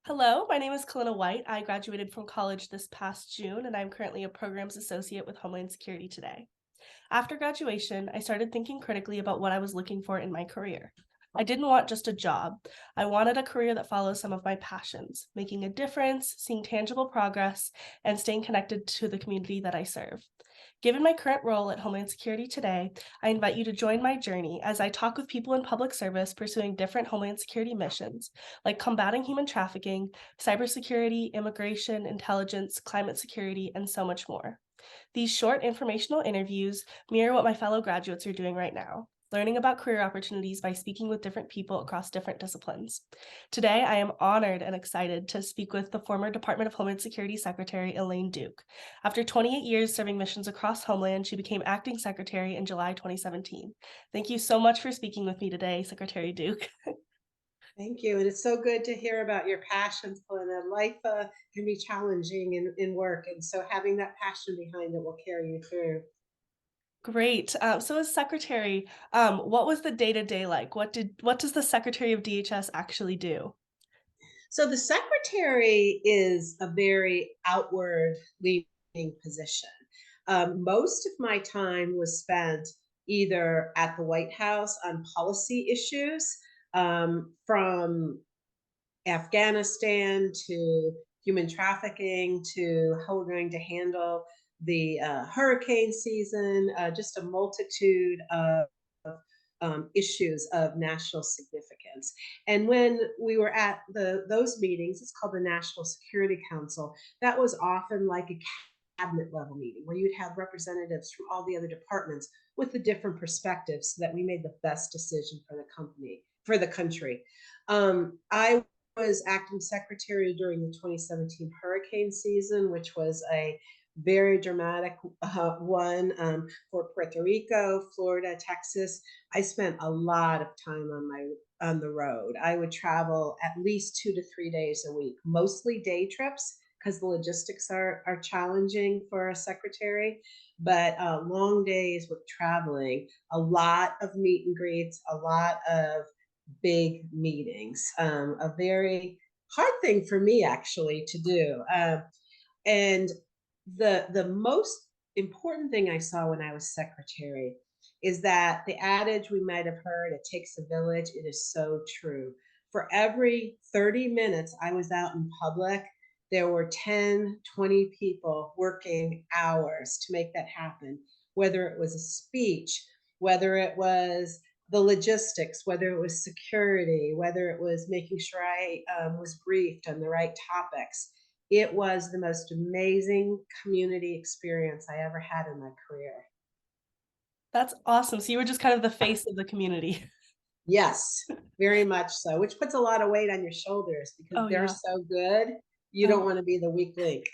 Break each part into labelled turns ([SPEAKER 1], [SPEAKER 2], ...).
[SPEAKER 1] Hello, my name is Kalyna White. I graduated from college this past June, and I'm currently a programs associate with Homeland Security today. After graduation, I started thinking critically about what I was looking for in my career. I didn't want just a job. I wanted a career that follows some of my passions, making a difference, seeing tangible progress, and staying connected to the community that I serve. Given my current role at Homeland Security today, I invite you to join my journey as I talk with people in public service pursuing different Homeland Security missions, like combating human trafficking, cybersecurity, immigration, intelligence, climate security, and so much more. These short informational interviews mirror what my fellow graduates are doing right now, learning about career opportunities by speaking with different people across different disciplines. Today, I am honored and excited to speak with the former Department of Homeland Security Secretary Elaine Duke. After 28 years serving missions across Homeland, she became Acting Secretary in July 2017. Thank you so much for speaking with me today, Secretary Duke.
[SPEAKER 2] Thank you. And it's so good to hear about your passions, Helena. Life can be challenging in work. And so having that passion behind it will carry you through.
[SPEAKER 1] Great. So as secretary, what was the day-to-day like? What does the Secretary of DHS actually do?
[SPEAKER 2] So the secretary is a very outward leaning position. Most of my time was spent either at the White House on policy issues, from Afghanistan to human trafficking to how we're going to handle the hurricane season, just a multitude of issues of national significance. And when we were at those meetings, it's called the National Security Council, that was often like a cabinet level meeting where you'd have representatives from all the other departments with the different perspectives so that we made the best decision for the company, for the country. I was acting secretary during the 2017 hurricane season, which was a very dramatic one for Puerto Rico, Florida, Texas. I spent a lot of time on the road. I would travel at least 2 to 3 days a week, mostly day trips because the logistics are challenging for a secretary, but long days with traveling, a lot of meet and greets, a lot of big meetings, a very hard thing for me actually to do. And the most important thing I saw when I was secretary is that the adage we might have heard, it takes a village, it is so true. For every 30 minutes I was out in public, there were 10, 20 people working hours to make that happen, whether it was a speech, whether it was the logistics, whether it was security, whether it was making sure I was briefed on the right topics. It was the most amazing community experience I ever had in my career.
[SPEAKER 1] That's awesome. So you were just kind of the face of the community.
[SPEAKER 2] Yes, very much so, which puts a lot of weight on your shoulders because
[SPEAKER 1] Oh
[SPEAKER 2] they're
[SPEAKER 1] yeah.
[SPEAKER 2] so good. You don't want to be the weak link.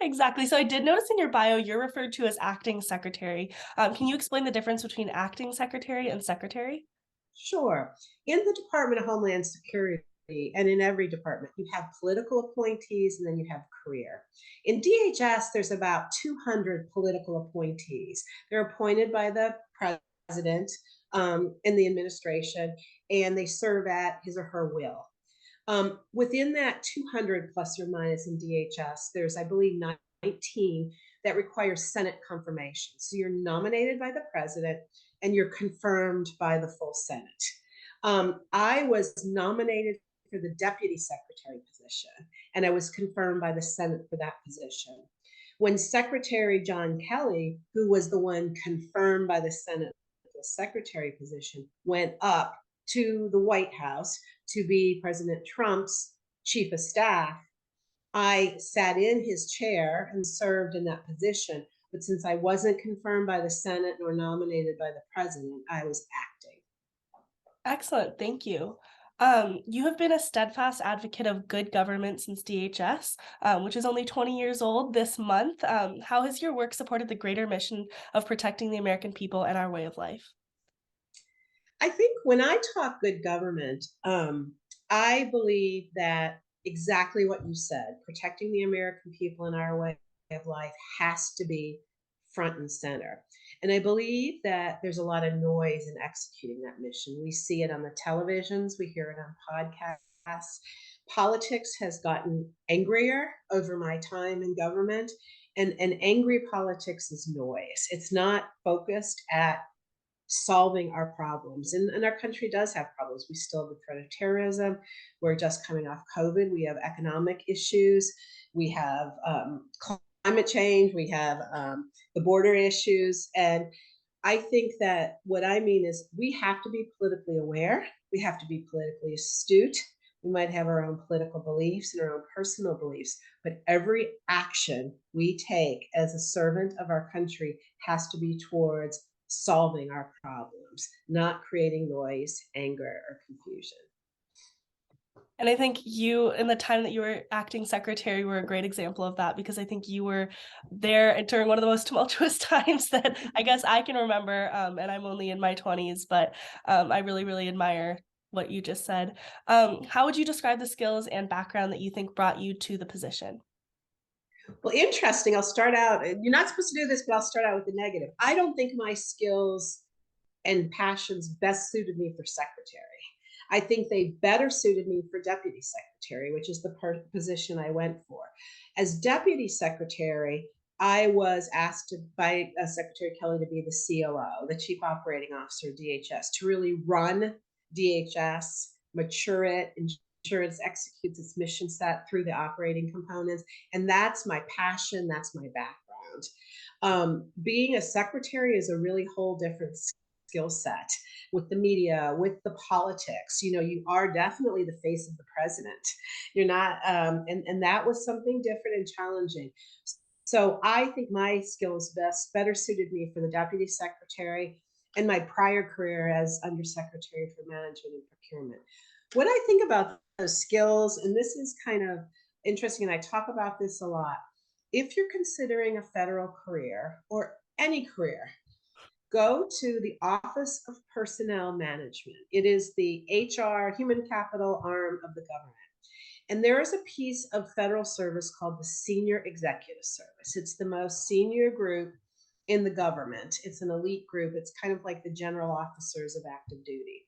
[SPEAKER 1] Exactly. So I did notice in your bio you're referred to as acting secretary. Can you explain the difference between acting secretary and secretary?
[SPEAKER 2] Sure. In the Department of Homeland Security, and in every department, you have political appointees and then you have career. In DHS, there's about 200 political appointees. They're appointed by the president and the administration, and they serve at his or her will. Within that 200 plus or minus in DHS, there's, I believe, 19 that requires Senate confirmation. So you're nominated by the president and you're confirmed by the full Senate. I was nominated for the deputy secretary position, and I was confirmed by the Senate for that position. When Secretary John Kelly, who was the one confirmed by the Senate for the secretary position, went up to the White House to be President Trump's chief of staff, I sat in his chair and served in that position. But since I wasn't confirmed by the Senate nor nominated by the president, I was acting.
[SPEAKER 1] Excellent. Thank you. You have been a steadfast advocate of good government since DHS, which is only 20 years old this month. How has your work supported the greater mission of protecting the American people and our way of life?
[SPEAKER 2] I think when I talk good government, I believe that exactly what you said, protecting the American people and our way of life has to be front and center. And I believe that there's a lot of noise in executing that mission. We see it on the televisions, we hear it on podcasts, Politics has gotten angrier over my time in government, and angry politics is noise. It's not focused at solving our problems. And our country does have problems. We still have the threat of terrorism. We're just coming off COVID. We have economic issues. We have climate change. We have the border issues. And I think that what I mean is we have to be politically aware. We have to be politically astute. We might have our own political beliefs and our own personal beliefs, but every action we take as a servant of our country has to be towards solving our problems, not creating noise, anger, or confusion.
[SPEAKER 1] And I think you, in the time that you were acting secretary, were a great example of that, because I think you were there during one of the most tumultuous times that I guess I can remember. And I'm only in my 20s, but I really, really admire what you just said. How would you describe the skills and background that you think brought you to the position?
[SPEAKER 2] Well, interesting. I'll start out. You're not supposed to do this, but I'll start out with the negative. I don't think my skills and passions best suited me for secretary. I think they better suited me for deputy secretary, which is the position I went for. As deputy secretary, I was asked by Secretary Kelly to be the COO, the Chief Operating Officer of DHS, to really run DHS, mature it, ensure it executes its mission set through the operating components. And that's my passion. That's my background. Being a secretary is a really whole different skill set with the media, with the politics. You know, you are definitely the face of the president. You're not, and that was something different and challenging. So I think my skills better suited me for the deputy secretary and my prior career as undersecretary for management and procurement. What I think about those skills, and this is kind of interesting, and I talk about this a lot. If you're considering a federal career or any career, go to the Office of Personnel Management. It is the HR, human capital arm of the government. And there is a piece of federal service called the Senior Executive Service. It's the most senior group in the government. It's an elite group. It's kind of like the general officers of active duty.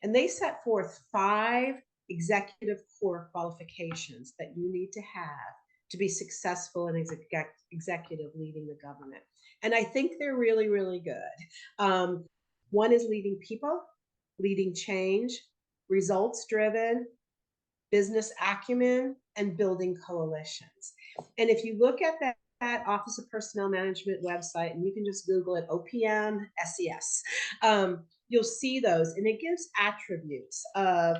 [SPEAKER 2] And they set forth 5 executive core qualifications that you need to have to be successful in executive leading the government. And I think they're really, really good. One is leading people, leading change, results driven, business acumen, and building coalitions. And if you look at that Office of Personnel Management website, and you can just Google it, OPM SES, you'll see those, and it gives attributes of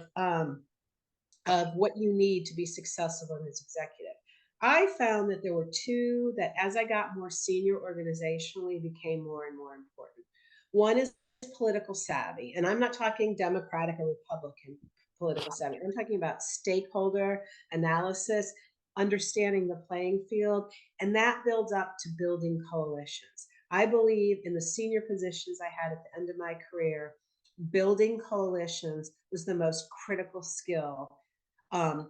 [SPEAKER 2] what you need to be successful as executive. I found that there were 2 that, as I got more senior organizationally, became more and more important. One is political savvy, and I'm not talking Democratic or Republican political savvy. I'm talking about stakeholder analysis, understanding the playing field, and that builds up to building coalitions. I believe in the senior positions I had at the end of my career, building coalitions was the most critical skill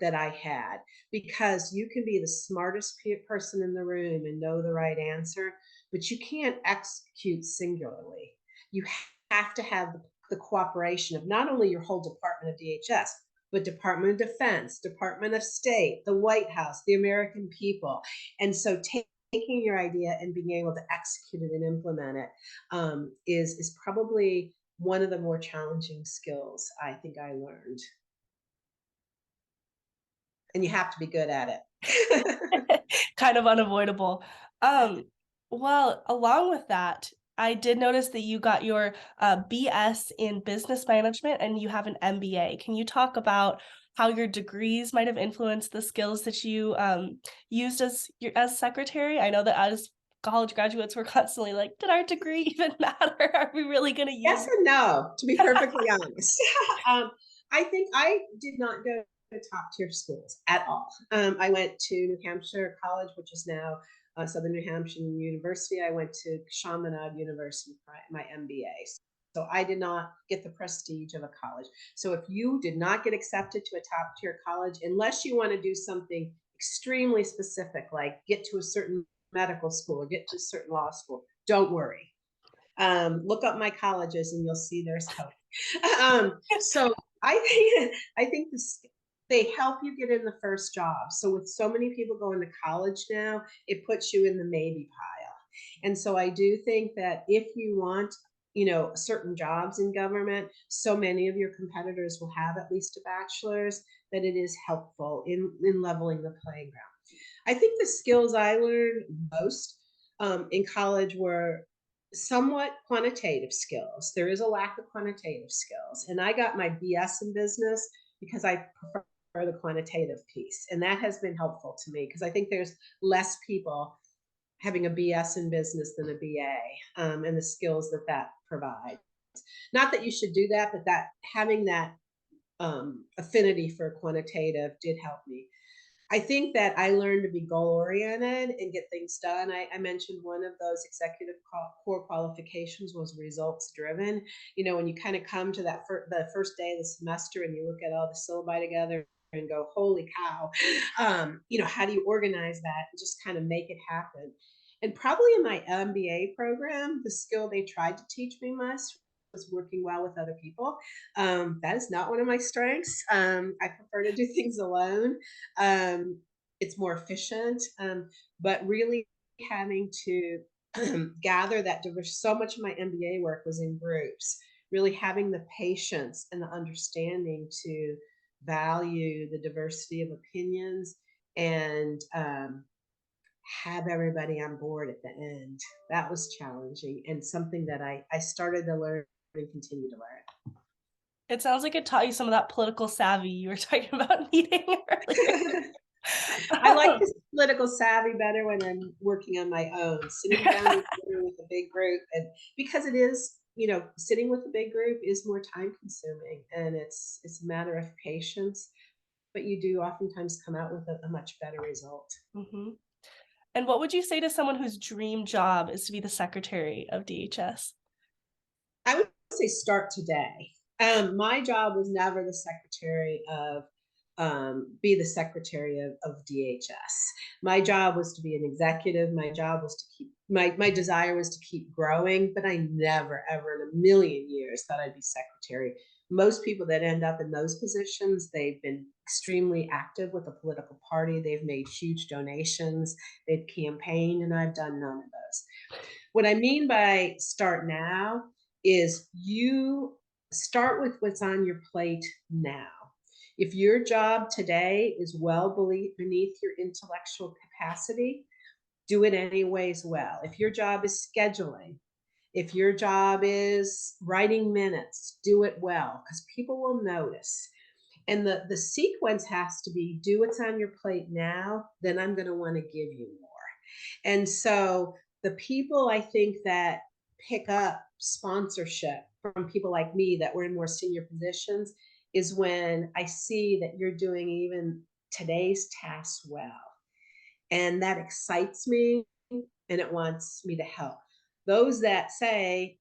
[SPEAKER 2] that I had, because you can be the smartest person in the room and know the right answer, but you can't execute singularly. You have to have the cooperation of not only your whole Department of DHS, but Department of Defense, Department of State, the White House, the American people. And so taking your idea and being able to execute it and implement it is probably one of the more challenging skills I think I learned. And you have to be good at it.
[SPEAKER 1] Kind of unavoidable. Well, along with that, I did notice that you got your BS in business management and you have an MBA. Can you talk about how your degrees might have influenced the skills that you used as secretary? I know that as college graduates, we're constantly like, did our degree even matter? Are we really going to use
[SPEAKER 2] Yes and no, to be perfectly honest. I think I did not go to top tier schools at all. I went to New Hampshire College, which is now Southern New Hampshire University. I went to Chaminade University for my MBA. So I did not get the prestige of a college. So if you did not get accepted to a top tier college, unless you want to do something extremely specific, like get to a certain medical school or get to a certain law school, don't worry. Look up my colleges and you'll see there's hope. So I think they help you get in the first job. So with so many people going to college now, it puts you in the maybe pile. And so I do think that if you want, certain jobs in government, so many of your competitors will have at least a bachelor's, that it is helpful in leveling the playing ground. I think the skills I learned most in college were somewhat quantitative skills. There is a lack of quantitative skills. And I got my BS in business because I prefer the quantitative piece. And that has been helpful to me because I think there's less people having a BS in business than a BA, and the skills that that provides. Not that you should do that, but that having that affinity for quantitative did help me. I think that I learned to be goal oriented and get things done. I mentioned one of those executive core qualifications was results driven. When you kind of come to the first day of the semester and you look at all the syllabi together and go, holy cow, how do you organize that and just kind of make it happen? And probably in my MBA program, the skill they tried to teach me most was working well with other people. That is not one of my strengths. I prefer to do things alone. It's more efficient, but really having to gather that diverse. So much of my MBA work was in groups, really having the patience and the understanding to value the diversity of opinions and have everybody on board at the end. That was challenging and something that I started to learn and continue to learn.
[SPEAKER 1] It sounds like it taught you some of that political savvy you were talking about needing earlier.
[SPEAKER 2] I like this political savvy better when I'm working on my own, sitting down with a big group, and because it is, sitting with a big group is more time consuming, and it's a matter of patience, but you do oftentimes come out with a much better result.
[SPEAKER 1] Mhm. And what would you say to someone whose dream job is to be the secretary of DHS?
[SPEAKER 2] I would say start today. My job was never the secretary of be the secretary of DHS. My job was to be an executive. My job was to keep my desire was to keep growing, but I never ever in a million years thought I'd be secretary. Most people that end up in those positions, they've been extremely active with a political party. They've made huge donations. They've campaigned, and I've done none of those. What I mean by start now is you start with what's on your plate now. If your job today is well beneath your intellectual capacity, do it anyways well. If your job is scheduling, if your job is writing minutes, do it well because people will notice. And the sequence has to be do what's on your plate now, then I'm going to want to give you more. And so the people I think that pick up sponsorship from people like me that were in more senior positions is when I see that you're doing even today's tasks well. And that excites me and it wants me to help. Those that say,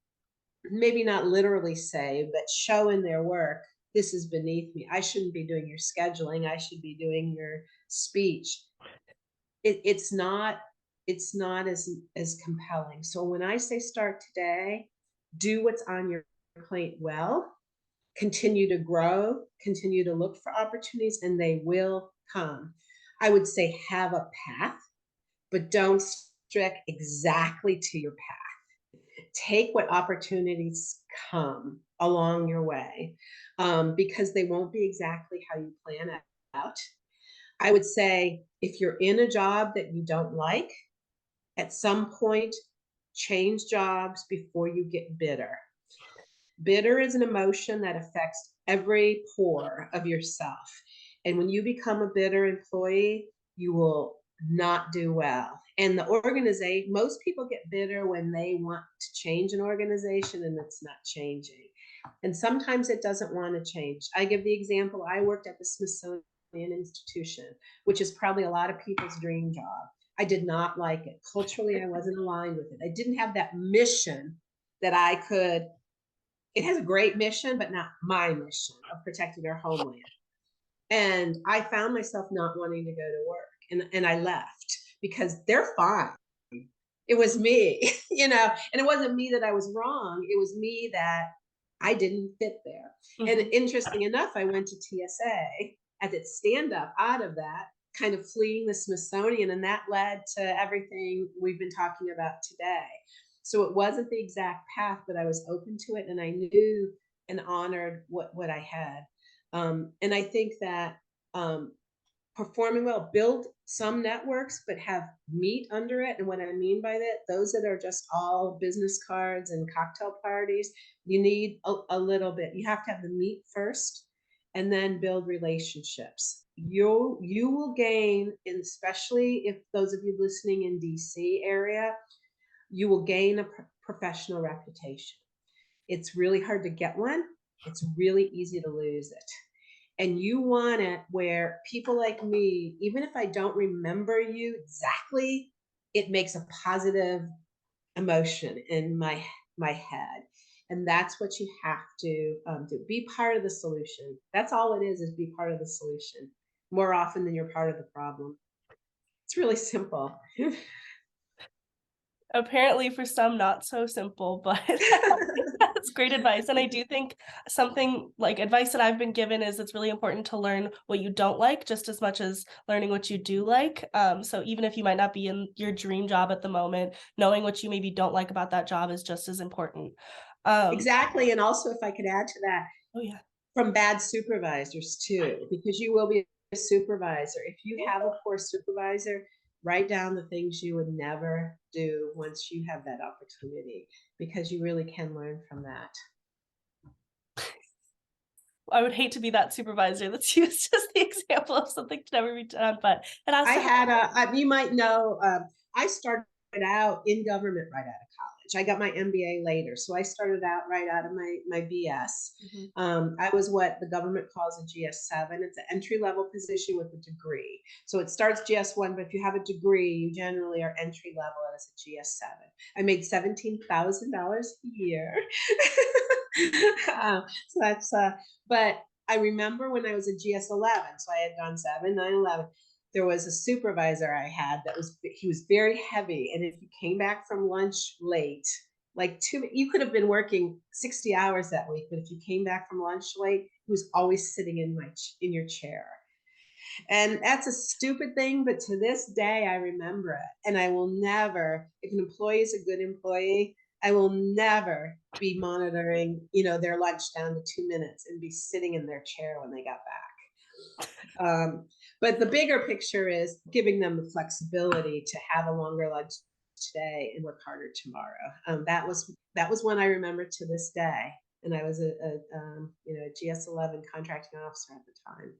[SPEAKER 2] maybe not literally say, but show in their work, this is beneath me. I shouldn't be doing your scheduling. I should be doing your speech. It's not as compelling. So when I say start today, do what's on your plate well, continue to grow, continue to look for opportunities, and they will come. I would say have a path, but don't stick exactly to your path. Take what opportunities come along your way, because they won't be exactly how you plan it out. I would say if you're in a job that you don't like, at some point, change jobs before you get bitter. Bitter is an emotion that affects every pore of yourself. And when you become a bitter employee, you will not do well. And the organization, most people get bitter when they want to change an organization and it's not changing. And sometimes it doesn't want to change. I give the example, I worked at the Smithsonian Institution, which is probably a lot of people's dream job. I did not like it. Culturally, I wasn't aligned with it. I didn't have that mission that I could. It has a great mission, but not my mission of protecting our homeland. And I found myself not wanting to go to work, and I left because they're fine. It was me, and it wasn't me that I was wrong. It was me that I didn't fit there.
[SPEAKER 1] Mhm.
[SPEAKER 2] And interesting enough, I went to TSA at its stand up out of that, kind of fleeing the Smithsonian, and that led to everything we've been talking about today. So it wasn't the exact path, but I was open to it, and I knew and honored what I had. And I think that performing well, build some networks, but have meat under it. And what I mean by that, those that are just all business cards and cocktail parties, you need a little bit. You have to have the meat first, and then build relationships. You will gain, and especially if those of you listening in DC area, you will gain a professional reputation. It's really hard to get one. It's really easy to lose it. And you want it where people like me, even if I don't remember you exactly, it makes a positive emotion in my head. And that's what you have to do. Be part of the solution. That's all it is be part of the solution more often than you're part of the problem. It's really simple.
[SPEAKER 1] Apparently for some not so simple, but that's great advice. And I do think something like advice that I've been given is it's really important to learn what you don't like just as much as learning what you do like. So even if you might not be in your dream job at the moment, knowing what you maybe don't like about that job is just as important.
[SPEAKER 2] Exactly. And also, if I could add to that,
[SPEAKER 1] Oh yeah.
[SPEAKER 2] from bad supervisors too, because you will be a supervisor. If you have a poor supervisor, write down the things you would never do once you have that opportunity, because you really can learn from that.
[SPEAKER 1] I would hate to be that supervisor that's used as the example of something to never be done, but it has
[SPEAKER 2] I
[SPEAKER 1] to happen.
[SPEAKER 2] had you might know, I started out in government right out of college. I got my MBA later, so I started out right out of my BS. I was what the government calls a GS7. It's an entry level position with a degree. So it starts GS1, but if you have a degree, you generally are entry level as a GS7. I made $17,000 a year. So that's but I remember when I was a GS11, so I had gone 7, 9, 11. There was a supervisor I had he was very heavy, and if you came back from lunch late, like you could have been working 60 hours that week, but if you came back from lunch late, he was always sitting in your chair. And that's a stupid thing, but to this day, I remember it. And I will never, if an employee is a good employee, I will never be monitoring, their lunch down to 2 minutes and be sitting in their chair when they got back. But the bigger picture is giving them the flexibility to have a longer lunch today and work harder tomorrow. That was one I remember to this day. And I was a GS11 contracting officer at the time.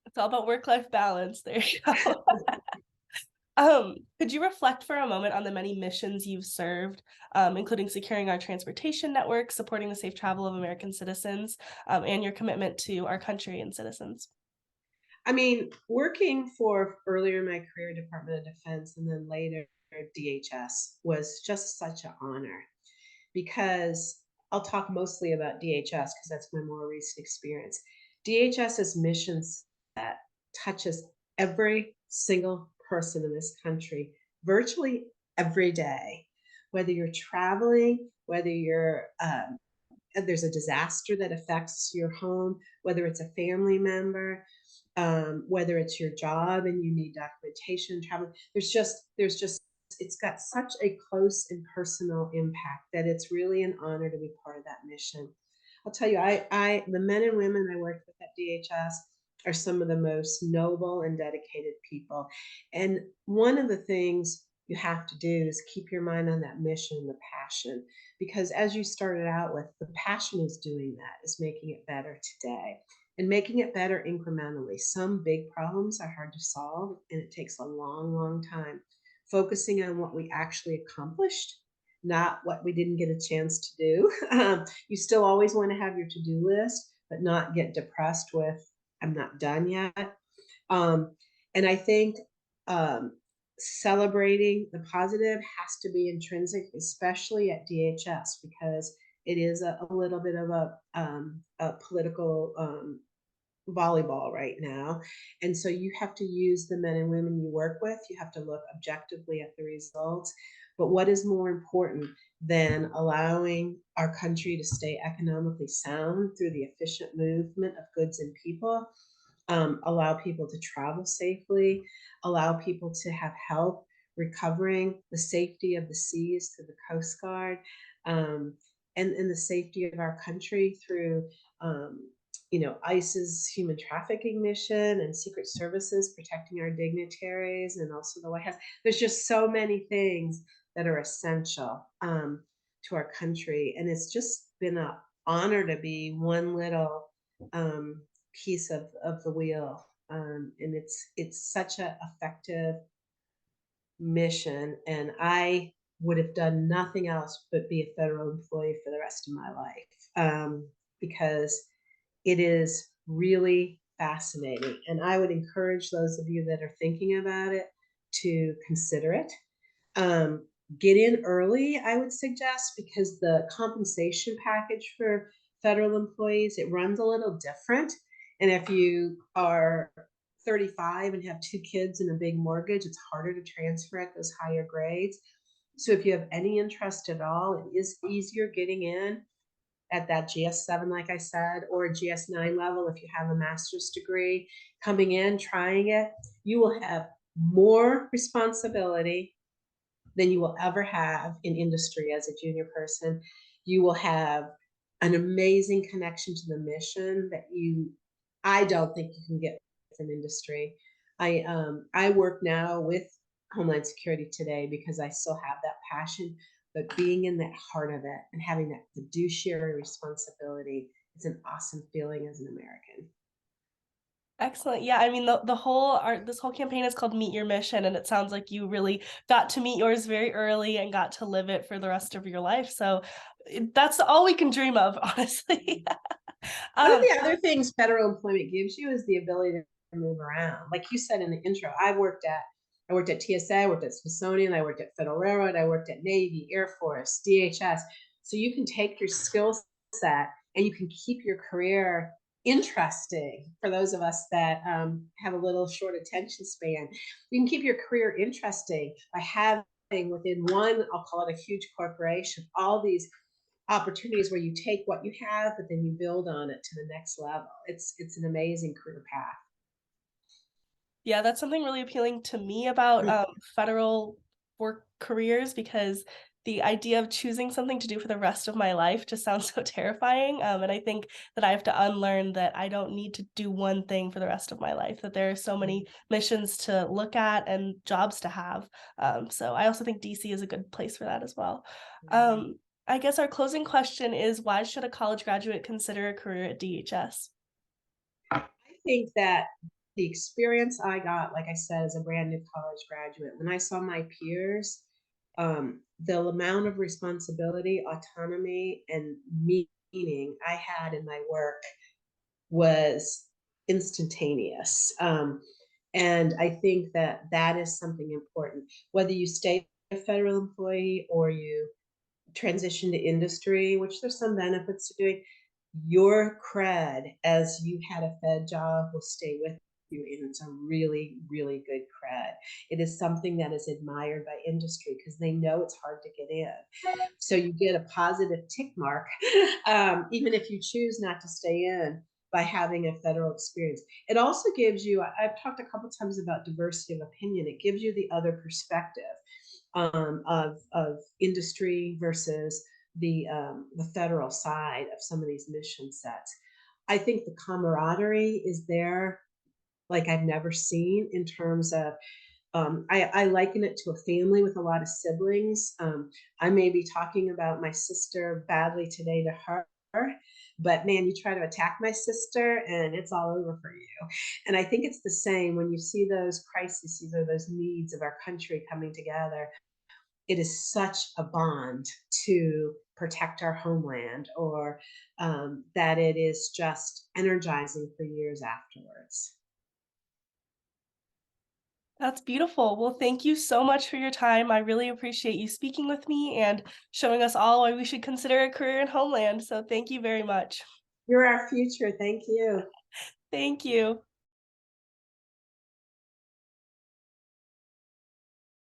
[SPEAKER 1] It's all about work-life balance. There you go. Could you reflect for a moment on the many missions you've served, including securing our transportation network, supporting the safe travel of American citizens, and your commitment to our country and citizens?
[SPEAKER 2] I mean, working for earlier in my career, Department of Defense, and then later DHS was just such an honor, because I'll talk mostly about DHS because that's my more recent experience. DHS's mission set touches every single person in this country virtually every day, whether you're traveling, whether there's a disaster that affects your home, whether it's a family member, whether it's your job and you need documentation, travel. There's just it's got such a close and personal impact that it's really an honor to be part of that mission. I'll tell you, the men and women I worked with at DHS are some of the most noble and dedicated people. And one of the things you have to do is keep your mind on that mission, the passion, because as you started out with, the passion is doing that, is making it better today and making it better incrementally. Some big problems are hard to solve and it takes a long, long time. Focusing on what we actually accomplished, not what we didn't get a chance to do. You still always want to have your to-do list, but not get depressed with, I'm not done yet. And I think celebrating the positive has to be intrinsic, especially at DHS, because it is a little bit of a political volleyball right now. And so you have to use the men and women you work with. You have to look objectively at the results. But what is more important than allowing our country to stay economically sound through the efficient movement of goods and people allow people to travel safely, allow people to have help recovering, the safety of the seas through the Coast Guard, um, and the safety of our country through, um, ICE's human trafficking mission and Secret Services protecting our dignitaries, and also the White House. There's just so many things that are essential to our country, and it's just been an honor to be one little um, piece of the wheel. And it's such a effective mission, and I would have done nothing else but be a federal employee for the rest of my life, because it is really fascinating. And I would encourage those of you that are thinking about it to consider it. Um, get in early, I would suggest, because the compensation package for federal employees, it runs a little different. And if you are 35 and have 2 kids and a big mortgage, it's harder to transfer at those higher grades. So if you have any interest at all, it is easier getting in at that GS7, like I said, or GS9 level. If you have a master's degree, coming in, trying it, you will have more responsibility than you will ever have in industry as a junior person. You will have an amazing connection to the mission that I don't think you can get from industry. I work now with Homeland Security today because I still have that passion, but being in that heart of it and having that fiduciary responsibility, it's an awesome feeling as an American.
[SPEAKER 1] Excellent. Yeah, I mean the whole this whole campaign is called Meet Your Mission, and it sounds like you really got to meet yours very early and got to live it for the rest of your life. So that's all we can dream of, honestly.
[SPEAKER 2] One of
[SPEAKER 1] um,
[SPEAKER 2] the other things federal employment gives you is the ability to move around. Like you said in the intro, I worked at TSA, I worked at Smithsonian, I worked at Federal Railroad, I worked at Navy, Air Force, DHS. So you can take your skill set and you can keep your career interesting for those of us that have a little short attention span. You can keep your career interesting by having within one, I'll call it a huge corporation, all these opportunities where you take what you have, but then you build on it to the next level. It's an amazing career path.
[SPEAKER 1] Yeah, that's something really appealing to me about federal work careers, because the idea of choosing something to do for the rest of my life just sounds so terrifying. And I think that I have to unlearn that I don't need to do one thing for the rest of my life, that there are so many missions to look at and jobs to have. So I also think DC is a good place for that as well. I guess our closing question is, why should a college graduate consider a career at DHS?
[SPEAKER 2] I think that the experience I got, like I said, as a brand new college graduate, when I saw my peers, the amount of responsibility, autonomy, and meaning I had in my work was instantaneous. And I think that that is something important. Whether you stay a federal employee or you transition to industry, which there's some benefits to doing, your cred as you had a Fed job will stay with you, and it's a really, really good cred. It is something that is admired by industry because they know it's hard to get in. So you get a positive tick mark, even if you choose not to stay in by having a federal experience. It also gives you, I've talked a couple times about diversity of opinion. It gives you the other perspective of industry versus the federal side of some of these mission sets. I think the camaraderie is there like I've never seen in terms of I liken it to a family with a lot of siblings. I may be talking about my sister badly today to her, but man, you try to attack my sister and it's all over for you. And I think it's the same when you see those crises or those needs of our country coming together. It is such a bond to protect our homeland, or that it is just energizing for years afterwards.
[SPEAKER 1] That's beautiful. Well, thank you so much for your time. I really appreciate you speaking with me and showing us all why we should consider a career in Homeland. So thank you very much.
[SPEAKER 2] You're our future. Thank you.
[SPEAKER 1] Thank you.